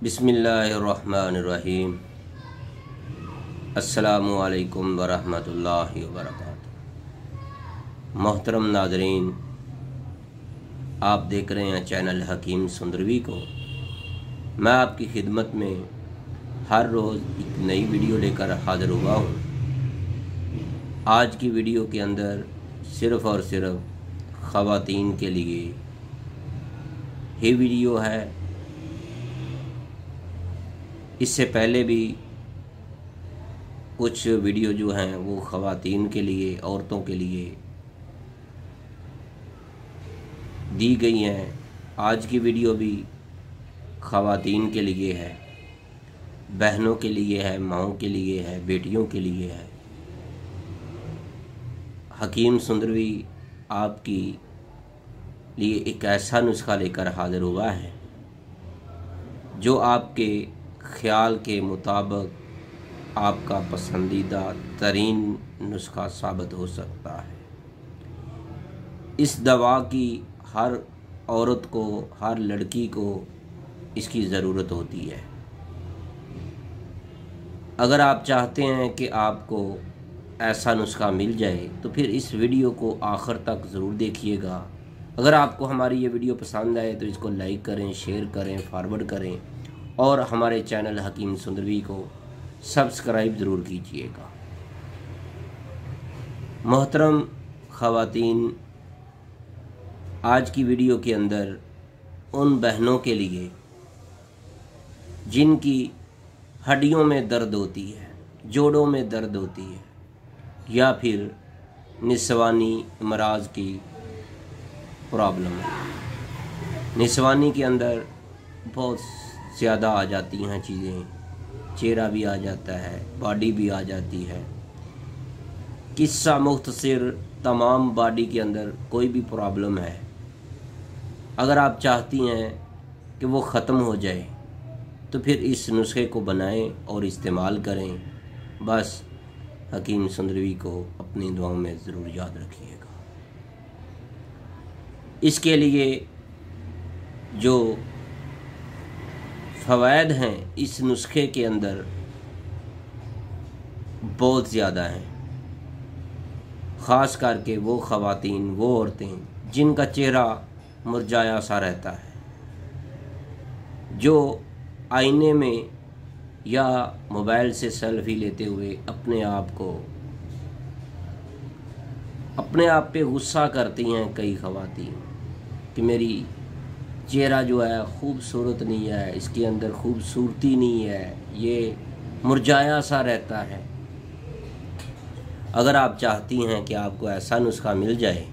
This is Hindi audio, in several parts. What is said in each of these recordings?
बिस्मिल्लाहिर्रहमानिर्रहीम। अस्सलामु अलैकुम वरहमतुल्लाहि वबरकातुहू। मोहतरम नाज़रीन, आप देख रहे हैं चैनल हकीम सुंदरवी को। मैं आपकी खिदमत में हर रोज़ एक नई वीडियो लेकर हाज़िर हुआ हूँ। आज की वीडियो के अंदर सिर्फ़ और सिर्फ ख़वातीन के लिए ही वीडियो है। इससे पहले भी कुछ वीडियो जो हैं वो ख़वातीन के लिए, औरतों के लिए दी गई हैं। आज की वीडियो भी ख़वातीन के लिए है, बहनों के लिए है, माँओं के लिए है, बेटियों के लिए है। हकीम सुंदरवी आपकी लिए एक ऐसा नुस्खा लेकर हाज़िर हुआ है जो आपके ख्याल के मुताबिक आपका पसंदीदा तरीन नुस्खा साबित हो सकता है। इस दवा की हर औरत को, हर लड़की को इसकी ज़रूरत होती है। अगर आप चाहते हैं कि आपको ऐसा नुस्खा मिल जाए तो फिर इस वीडियो को आखिर तक ज़रूर देखिएगा। अगर आपको हमारी ये वीडियो पसंद आए तो इसको लाइक करें, शेयर करें, फॉरवर्ड करें और हमारे चैनल हकीम सुंदरवी को सब्सक्राइब ज़रूर कीजिएगा। मोहतरम ख़वातीन, आज की वीडियो के अंदर उन बहनों के लिए जिनकी हड्डियों में दर्द होती है, जोड़ों में दर्द होती है, या फिर निस्वानी मराज की प्रॉब्लम है। निस्वानी के अंदर बहुत ज़्यादा आ जाती हैं चीज़ें, चेहरा भी आ जाता है, बॉडी भी आ जाती है। किस्सा मुख्तसर तमाम बॉडी के अंदर कोई भी प्रॉब्लम है, अगर आप चाहती हैं कि वो ख़त्म हो जाए तो फिर इस नुस्खे को बनाएं और इस्तेमाल करें। बस हकीम सुंदरवी को अपनी दुआओं में ज़रूर याद रखिएगा। इसके लिए जो फ़वाइद हैं इस नुस्खे के अंदर बहुत ज़्यादा हैं। ख़ास करके वो ख़वातीन, वो औरतें जिनका चेहरा मुरझाया सा रहता है, जो आईने में या मोबाइल से सेल्फ़ी लेते हुए अपने आप पे गुस्सा करती हैं कई ख़वातीन कि मेरी चेहरा जो है खूबसूरत नहीं है, इसके अंदर खूबसूरती नहीं है, ये मुरझाया सा रहता है। अगर आप चाहती हैं कि आपको ऐसा नुस्खा मिल जाए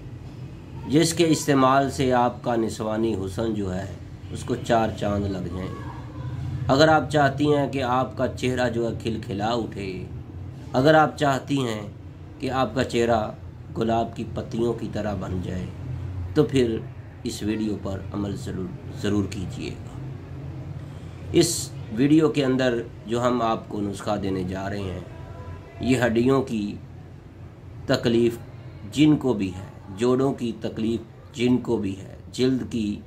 जिसके इस्तेमाल से आपका निस्वानी हुस्न जो है उसको चार चांद लग जाएं, अगर आप चाहती हैं कि आपका चेहरा जो है खिलखिला उठे, अगर आप चाहती हैं कि आपका चेहरा गुलाब की पत्तियों की तरह बन जाए, तो फिर इस वीडियो पर अमल ज़रूर कीजिएगा। इस वीडियो के अंदर जो हम आपको नुस्खा देने जा रहे हैं, ये हड्डियों की तकलीफ़ जिनको भी है, जोड़ों की तकलीफ़ जिनको भी है, जिल्द की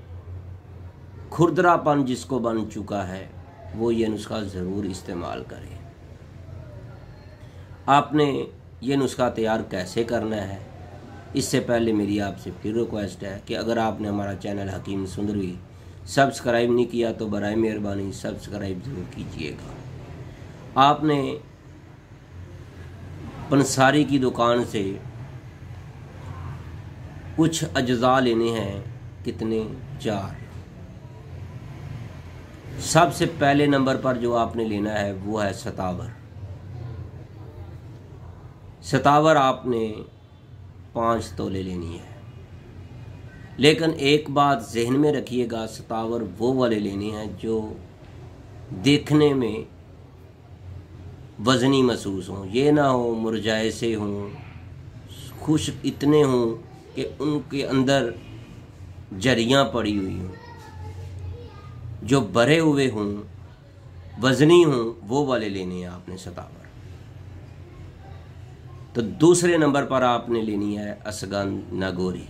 खुरदरापन जिसको बन चुका है, वो ये नुस्खा ज़रूर इस्तेमाल करें। आपने ये नुस्खा तैयार कैसे करना है, इससे पहले मेरी आपसे फिर रिक्वेस्ट है कि अगर आपने हमारा चैनल हकीम सुंदरवी सब्सक्राइब नहीं किया तो बराए मेहरबानी सब्सक्राइब ज़रूर कीजिएगा। आपने पंसारी की दुकान से कुछ अज्जा लेने हैं। कितने? 4। सबसे पहले नंबर पर जो आपने लेना है वो है सतावर। सतावर आपने 5 तोले लेनी है। लेकिन एक बात जहन में रखिएगा, सतावर वो वाले लेने हैं जो देखने में वज़नी महसूस हों, ये ना हो मुरझाए से हों, खुश्क इतने हों कि उनके अंदर जरियाँ पड़ी हुई हों, जो भरे हुए हों, वज़नी हों, वो वाले लेने हैं आपने सतावर। तो दूसरे नंबर पर आपने लेनी है असगन नागौरी,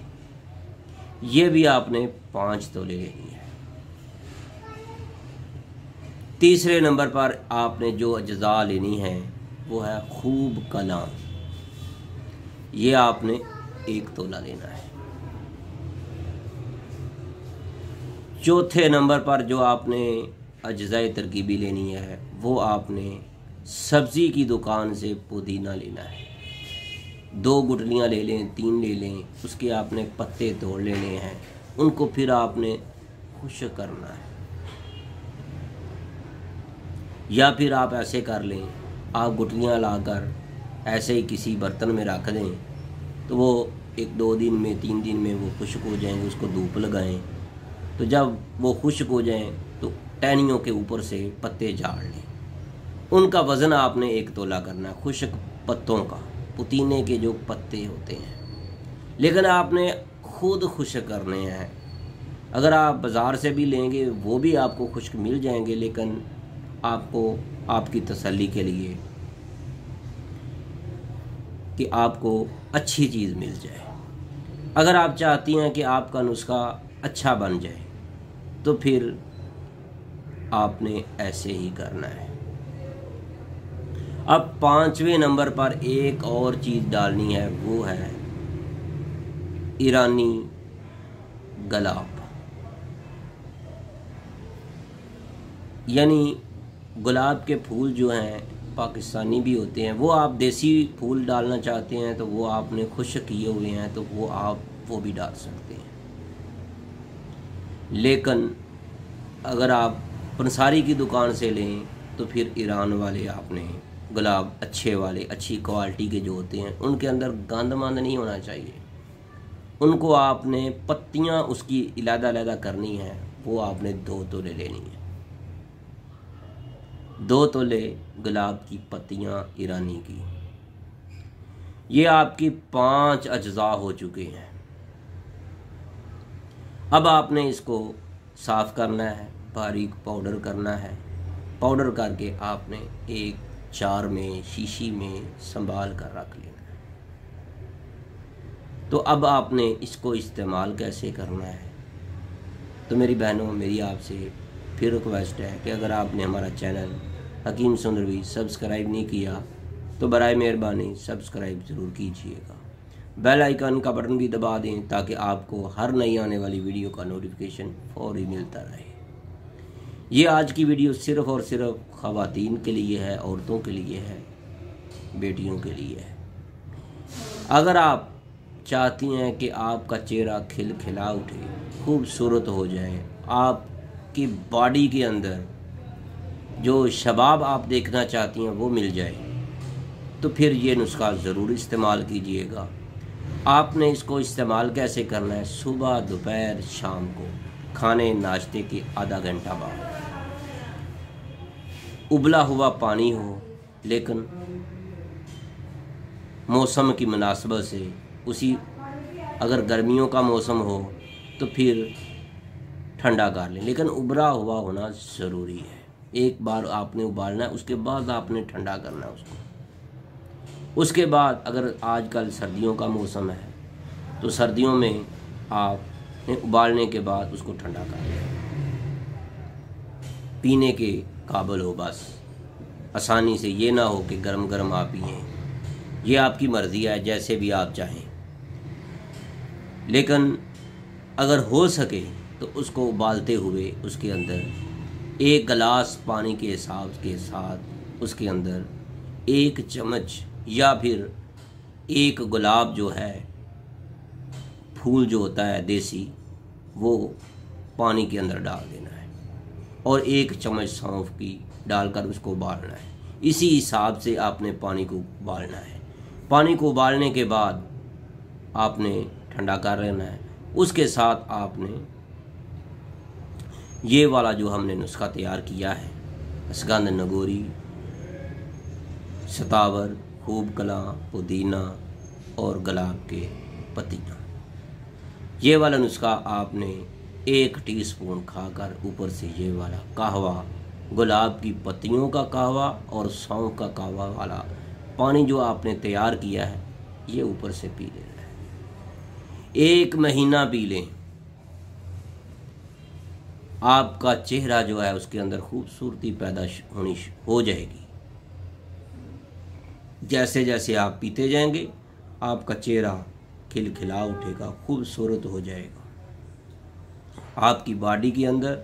ये भी आपने 5 तोले लेनी है। तीसरे नंबर पर आपने जो अज्जा लेनी है वो है खूब कलां। ये आपने 1 तोला लेना है। चौथे नंबर पर जो आपने अज्जाए तरकीबी लेनी है वो आपने सब्ज़ी की दुकान से पुदीना लेना है। 2 गुठलियाँ ले लें, 3 ले लें, उसके आपने पत्ते तोड़ लेने हैं, उनको फिर आपने खुश्क करना है। या फिर आप ऐसे कर लें, आप गुठलियाँ लाकर ऐसे ही किसी बर्तन में रख दें तो वो 1-2 दिन में 3 दिन में वो खुश्क हो जाएंगे। उसको धूप लगाएं तो जब वो खुश्क हो जाएं तो टहनियों के ऊपर से पत्ते झाड़ लें। उनका वज़न आपने 1 तोला करना है, खुश्क पत्तों का, पुदीने के जो पत्ते होते हैं। लेकिन आपने खुद खुश्क करने हैं। अगर आप बाज़ार से भी लेंगे वो भी आपको खुश्क मिल जाएंगे, लेकिन आपको आपकी तसल्ली के लिए कि आपको अच्छी चीज़ मिल जाए। अगर आप चाहती हैं कि आपका नुस्खा अच्छा बन जाए तो फिर आपने ऐसे ही करना है। अब 5वें नंबर पर एक और चीज़ डालनी है, वो है ईरानी गुलाब। यानी गुलाब के फूल जो हैं पाकिस्तानी भी होते हैं, वो आप देसी फूल डालना चाहते हैं तो वो आपने खुश्क किए हुए हैं तो वो आप वो भी डाल सकते हैं। लेकिन अगर आप पंसारी की दुकान से लें तो फिर ईरान वाले आपने गुलाब अच्छे वाले, अच्छी क्वालिटी के जो होते हैं, उनके अंदर गंद मंद नहीं होना चाहिए। उनको आपने पत्तियां उसकी अलग-अलग करनी है, वो आपने 2 तोले लेनी है। 2 तोले गुलाब की पत्तियां ईरानी की। ये आपकी 5 अज्जा हो चुके हैं। अब आपने इसको साफ़ करना है, बारीक पाउडर करना है। पाउडर करके आपने एक जार में, शीशी में संभाल कर रख लेना है। तो अब आपने इसको इस्तेमाल कैसे करना है? तो मेरी बहनों, मेरी आपसे फिर रिक्वेस्ट है कि अगर आपने हमारा चैनल हकीम सुंदरवी सब्सक्राइब नहीं किया तो बराए मेहरबानी सब्सक्राइब ज़रूर कीजिएगा। बेल आइकन का बटन भी दबा दें ताकि आपको हर नई आने वाली वीडियो का नोटिफिकेशन फौरी मिलता रहे। ये आज की वीडियो सिर्फ़ और सिर्फ ख़वातीन के लिए है, औरतों के लिए है, बेटियों के लिए है। अगर आप चाहती हैं कि आपका चेहरा खिलखिला उठे, खूबसूरत हो जाए, आपकी बॉडी के अंदर जो शबाब आप देखना चाहती हैं वो मिल जाए, तो फिर ये नुस्खा ज़रूर इस्तेमाल कीजिएगा। आपने इसको इस्तेमाल कैसे करना है? सुबह, दोपहर, शाम को, खाने नाश्ते के आधा घंटा बाद उबला हुआ पानी हो, लेकिन मौसम की मुनासबत से उसी, अगर गर्मियों का मौसम हो तो फिर ठंडा कर लें, लेकिन उबला हुआ होना ज़रूरी है। एक बार आपने उबालना है, उसके बाद आपने ठंडा करना है उसको। उसके बाद अगर आजकल सर्दियों का मौसम है तो सर्दियों में आप उबालने के बाद उसको ठंडा कर लें, पीने के काबिल हो बस, आसानी से। ये ना हो कि गरम गरम आप पिएँ, ये आपकी मर्ज़ी है, जैसे भी आप चाहें। लेकिन अगर हो सके तो उसको उबालते हुए उसके अंदर 1 गिलास पानी के हिसाब के साथ उसके अंदर 1 चम्मच या फिर 1 गुलाब जो है, फूल जो होता है देसी, वो पानी के अंदर डाल देना है और 1 चम्मच सौंफ की डालकर उसको उबालना है। इसी हिसाब से आपने पानी को उबालना है। पानी को उबालने के बाद आपने ठंडा कर लेना है। उसके साथ आपने ये वाला जो हमने नुस्खा तैयार किया है, असगंध, नगोरी, सतावर, खूब कलां, पुदीना और गुलाब के पत्तियाँ, ये वाला नुस्खा आपने 1 टीस्पून खाकर ऊपर से ये वाला कहवा, गुलाब की पत्तियों का कहवा और सौंफ का कहवा वाला पानी जो आपने तैयार किया है, ये ऊपर से पी लेना है। 1 महीना पी लें। आपका चेहरा जो है उसके अंदर खूबसूरती पैदा होनी हो जाएगी। जैसे जैसे आप पीते जाएंगे आपका चेहरा खिलखिला उठेगा, खूबसूरत हो जाएगा। आपकी बॉडी के अंदर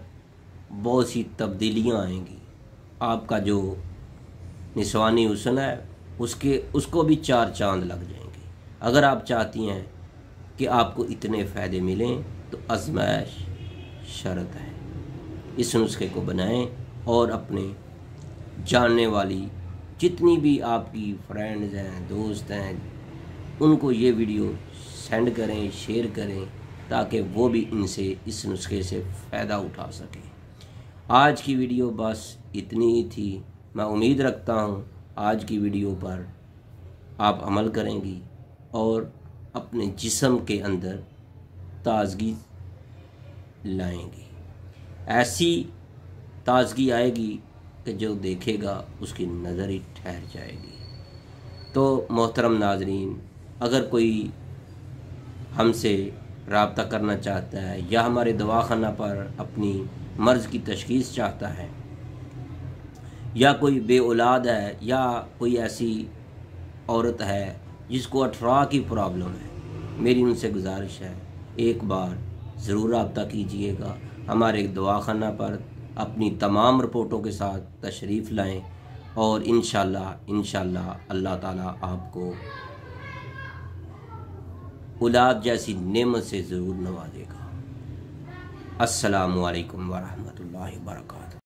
बहुत सी तब्दीलियां आएंगी। आपका जो निस्वानी हुस्न है उसको भी 4 चांद लग जाएंगे। अगर आप चाहती हैं कि आपको इतने फ़ायदे मिलें तो आज़माइश शर्त है। इस नुस्खे को बनाएं और अपने जानने वाली जितनी भी आपकी फ्रेंड्स हैं, दोस्त हैं, उनको ये वीडियो सेंड करें, शेयर करें, ताकि वो भी इनसे इस नुस्खे से फ़ायदा उठा सकें। आज की वीडियो बस इतनी ही थी। मैं उम्मीद रखता हूँ आज की वीडियो पर आप अमल करेंगी और अपने जिस्म के अंदर ताज़गी लाएंगी। ऐसी ताज़गी आएगी कि जो देखेगा उसकी नज़र ही ठहर जाएगी। तो मोहतरम नाज़रीन, अगर कोई हमसे रब्ता करना चाहता है या हमारे दवाखाना पर अपनी मर्ज़ की तशख़ीस चाहता है, या कोई बे औलाद है, या कोई ऐसी औरत है जिसको अठरा की प्रॉब्लम है, मेरी उनसे गुजारिश है एक बार ज़रूर रब्ता कीजिएगा। हमारे दवाखाना पर अपनी तमाम रिपोर्टों के साथ तशरीफ़ लाएं और इंशाअल्लाह अल्लाह ताला आपको औलाद जैसी नेमत से ज़रूर नवाजेगा। अस्सलामु अलैकुम वरहमतुल्लाहि वबरकातुहू।